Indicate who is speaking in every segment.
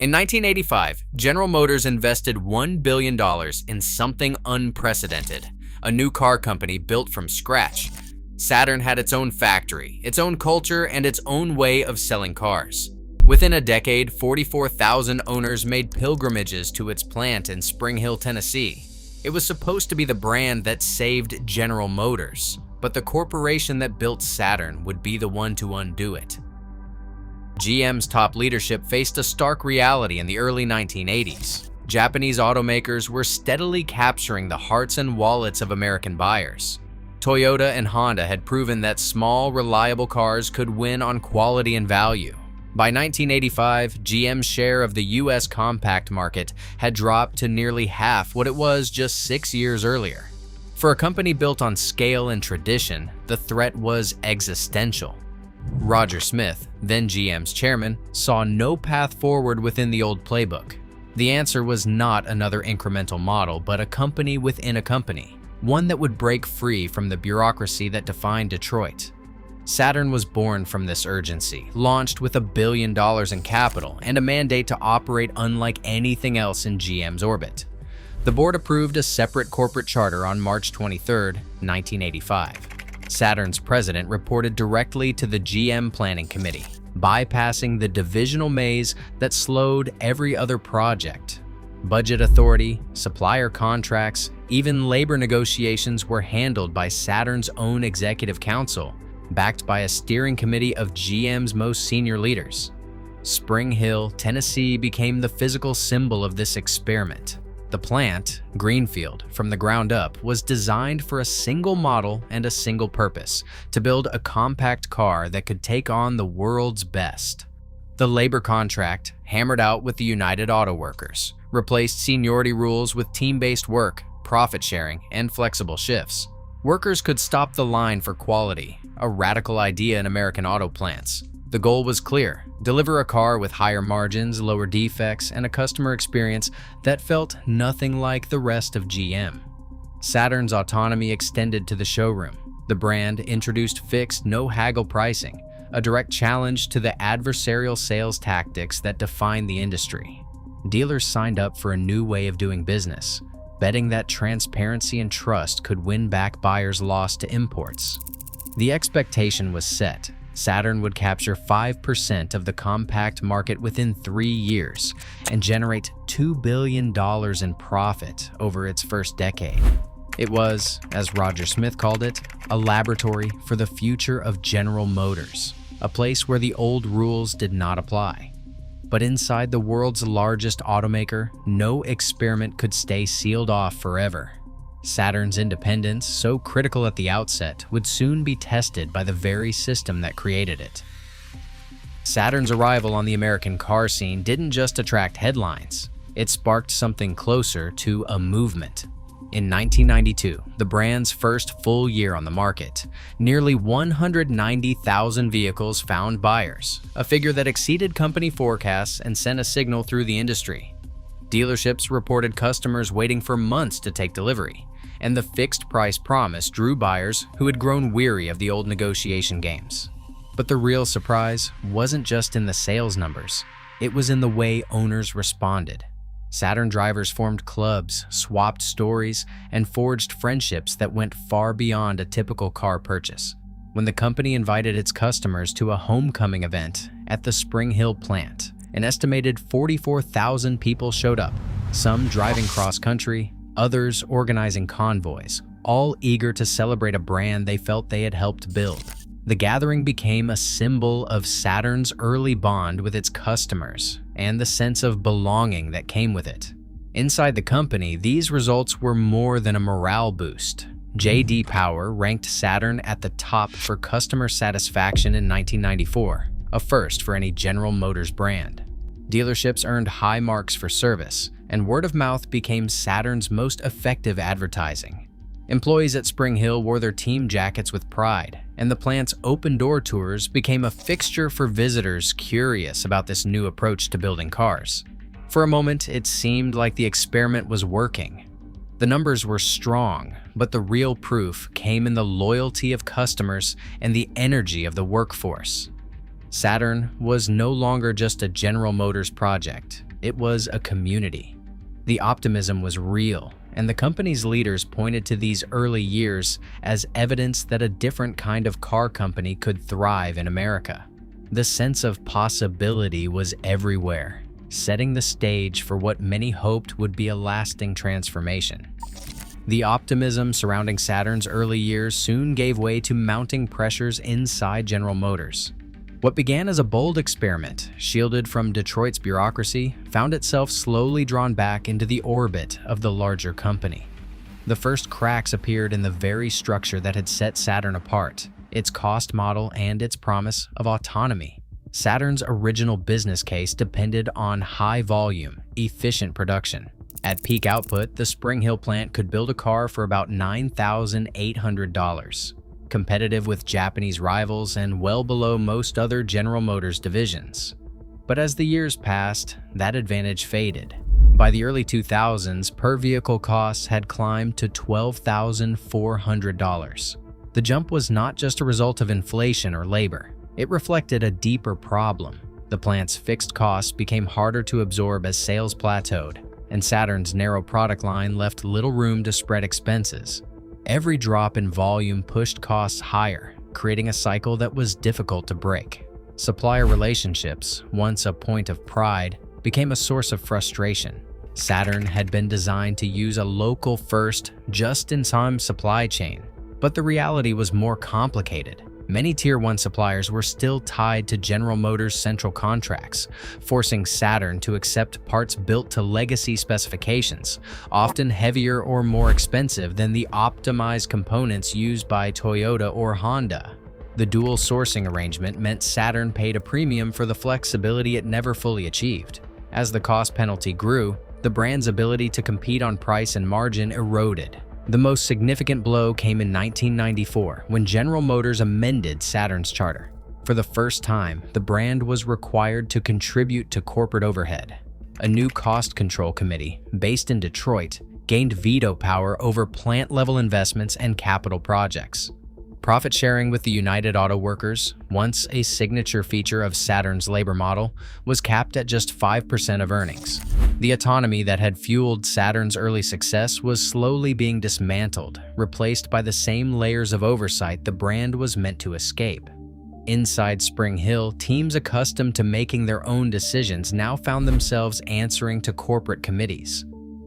Speaker 1: In 1985, General Motors invested $1 billion in something unprecedented, a new car company built from scratch. Saturn had its own factory, its own culture, and its own way of selling cars. Within a decade, 44,000 owners made pilgrimages to its plant in Spring Hill, Tennessee. It was supposed to be the brand that saved General Motors, but the corporation that built Saturn would be the one to undo it. GM's top leadership faced a stark reality in the early 1980s. Japanese automakers were steadily capturing the hearts and wallets of American buyers. Toyota and Honda had proven that small, reliable cars could win on quality and value. By 1985, GM's share of the U.S. compact market had dropped to nearly half what it was just 6 years earlier. For a company built on scale and tradition, the threat was existential. Roger Smith, then GM's chairman, saw no path forward within the old playbook. The answer was not another incremental model, but a company within a company, one that would break free from the bureaucracy that defined Detroit. Saturn was born from this urgency, launched with $1 billion in capital and a mandate to operate unlike anything else in GM's orbit. The board approved a separate corporate charter on March 23, 1985. Saturn's president reported directly to the GM Planning Committee, bypassing the divisional maze that slowed every other project. Budget authority, supplier contracts, even labor negotiations were handled by Saturn's own executive council, backed by a steering committee of GM's most senior leaders. Spring Hill, Tennessee became the physical symbol of this experiment. The plant, Greenfield, from the ground up, was designed for a single model and a single purpose: to build a compact car that could take on the world's best. The labor contract, hammered out with the United Auto Workers, replaced seniority rules with team-based work, profit sharing, and flexible shifts. Workers could stop the line for quality, a radical idea in American auto plants. The goal was clear: deliver a car with higher margins, lower defects, and a customer experience that felt nothing like the rest of GM. Saturn's autonomy extended to the showroom. The brand introduced fixed, no-haggle pricing, a direct challenge to the adversarial sales tactics that defined the industry. Dealers signed up for a new way of doing business, betting that transparency and trust could win back buyers lost to imports. The expectation was set: Saturn would capture 5% of the compact market within 3 years and generate $2 billion in profit over its first decade. It was, as Roger Smith called it, a laboratory for the future of General Motors, a place where the old rules did not apply. But inside the world's largest automaker, no experiment could stay sealed off forever. Saturn's independence, so critical at the outset, would soon be tested by the very system that created it. Saturn's arrival on the American car scene didn't just attract headlines. It sparked something closer to a movement. In 1992, the brand's first full year on the market, nearly 190,000 vehicles found buyers, a figure that exceeded company forecasts and sent a signal through the industry. Dealerships reported customers waiting for months to take delivery, and the fixed price promise drew buyers who had grown weary of the old negotiation games. But the real surprise wasn't just in the sales numbers. It was in the way owners responded. Saturn drivers formed clubs, swapped stories, and forged friendships that went far beyond a typical car purchase. When the company invited its customers to a homecoming event at the Spring Hill plant, an estimated 44,000 people showed up, some driving cross-country, others organizing convoys, all eager to celebrate a brand they felt they had helped build. The gathering became a symbol of Saturn's early bond with its customers and the sense of belonging that came with it. Inside the company, these results were more than a morale boost. J.D. Power ranked Saturn at the top for customer satisfaction in 1994, a first for any General Motors brand. Dealerships earned high marks for service, and word of mouth became Saturn's most effective advertising. Employees at Spring Hill wore their team jackets with pride, and the plant's open-door tours became a fixture for visitors curious about this new approach to building cars. For a moment, it seemed like the experiment was working. The numbers were strong, but the real proof came in the loyalty of customers and the energy of the workforce. Saturn was no longer just a General Motors project.
Speaker 2: it was a community. The optimism was real, and the company's leaders pointed to these early years as evidence that a different kind of car company could thrive in America. The sense of possibility was everywhere, setting the stage for what many hoped would be a lasting transformation. The optimism surrounding Saturn's early years soon gave way to mounting pressures inside General Motors. What began as a bold experiment, shielded from Detroit's bureaucracy, found itself slowly drawn back into the orbit of the larger company. The first cracks appeared in the very structure that had set Saturn apart, its cost model and its promise of autonomy. Saturn's original business case depended on high-volume, efficient production. At peak output, the Spring Hill plant could build a car for about $9,800. Competitive with Japanese rivals and well below most other General Motors divisions. But as the years passed, that advantage faded. By the early 2000s, per-vehicle costs had climbed to $12,400. The jump was not just a result of inflation or labor. It reflected a deeper problem. The plant's fixed costs became harder to absorb as sales plateaued, and Saturn's narrow product line left little room to spread expenses. Every drop in volume pushed costs higher, creating a cycle that was difficult to break. Supplier relationships, once a point of pride, became a source of frustration. Saturn had been designed to use a local-first, just-in-time supply chain, but the reality was more complicated. Many Tier 1 suppliers were still tied to General Motors' central contracts, forcing Saturn to accept parts built to legacy specifications, often heavier or more expensive than the optimized components used by Toyota or Honda. The dual sourcing arrangement meant Saturn paid a premium for the flexibility it never fully achieved. As the cost penalty grew, the brand's ability to compete on price and margin eroded. The most significant blow came in 1994 when General Motors amended Saturn's charter. For the first time, the brand was required to contribute to corporate overhead. A new cost control committee, based in Detroit, gained veto power over plant-level investments and capital projects. Profit sharing with the United Auto Workers, once a signature feature of Saturn's labor model, was capped at just 5% of earnings. The autonomy that had fueled Saturn's early success was slowly being dismantled, replaced by the same layers of oversight the brand was meant to escape. Inside Spring Hill, teams accustomed to making their own decisions now found themselves answering to corporate committees.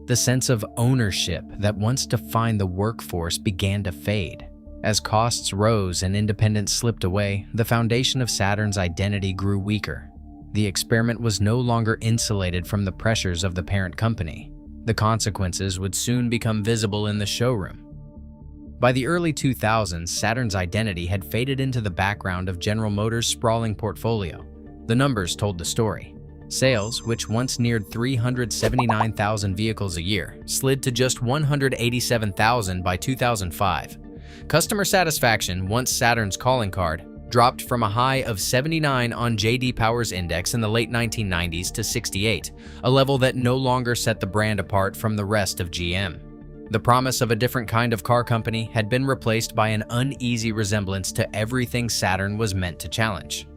Speaker 2: The sense of ownership that once defined the workforce began to fade. As costs rose and independence slipped away, the foundation of Saturn's identity grew weaker. The experiment was no longer insulated from the pressures of the parent company. The consequences would soon become visible in the showroom. By the early 2000s, Saturn's identity had faded into the background of General Motors' sprawling portfolio. The numbers told the story. Sales, which once neared 379,000 vehicles a year, slid to just 187,000 by 2005. Customer satisfaction, once Saturn's calling card, dropped from a high of 79 on J.D. Power's index in the late 1990s to 68, a level that no longer set the brand apart from the rest of GM. The promise of a different kind of car company had been replaced by an uneasy resemblance to everything Saturn was meant to challenge.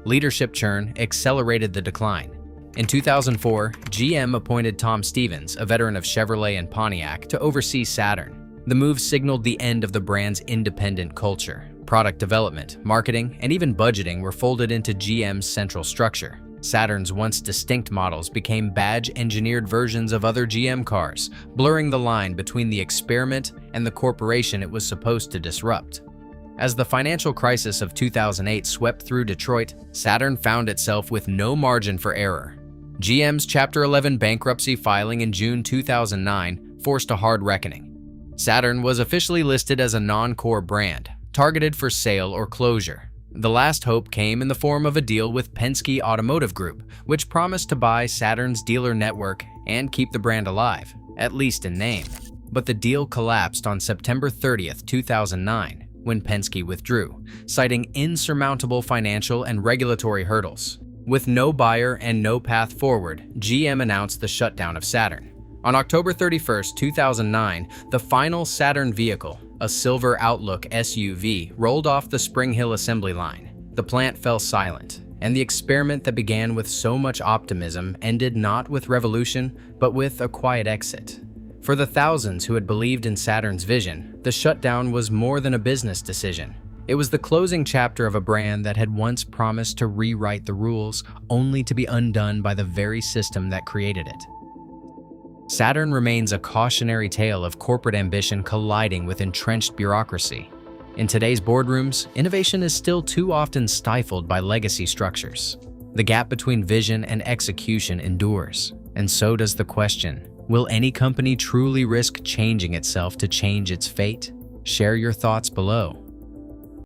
Speaker 2: Leadership churn accelerated the decline. In 2004, GM appointed Tom Stevens, a veteran of Chevrolet and Pontiac, to oversee Saturn. The move signaled the end of the brand's independent culture. Product development, marketing, and even budgeting were folded into GM's central structure. Saturn's once distinct models became badge-engineered versions of other GM cars, blurring the line between the experiment and the corporation it was supposed to disrupt. As the financial crisis of 2008 swept through Detroit, Saturn found itself with no margin for error. GM's Chapter 11 bankruptcy filing in June 2009 forced a hard reckoning. Saturn was officially listed as a non-core brand, targeted for sale or closure. The last hope came in the form of a deal with Penske Automotive Group, which promised to buy Saturn's dealer network and keep the brand alive, at least in name. But the deal collapsed on September 30th, 2009, when Penske withdrew, citing insurmountable financial and regulatory hurdles. With no buyer and no path forward, GM announced the shutdown of Saturn. On October 31, 2009, the final Saturn vehicle, a silver Outlook SUV, rolled off the Spring Hill assembly line. The plant fell silent, And the experiment that began with so much optimism ended not with revolution, but with a quiet exit. For the thousands who had believed in Saturn's vision, the shutdown was more than a business decision. It was the closing chapter of a brand that had once promised to rewrite the rules, only to be undone by the very system that created it. Saturn remains a cautionary tale of corporate ambition colliding with entrenched bureaucracy. In today's boardrooms, innovation is still too often stifled by legacy structures. The gap between vision and execution endures, and so does the question: will any company truly risk changing itself to change its fate? Share your thoughts below.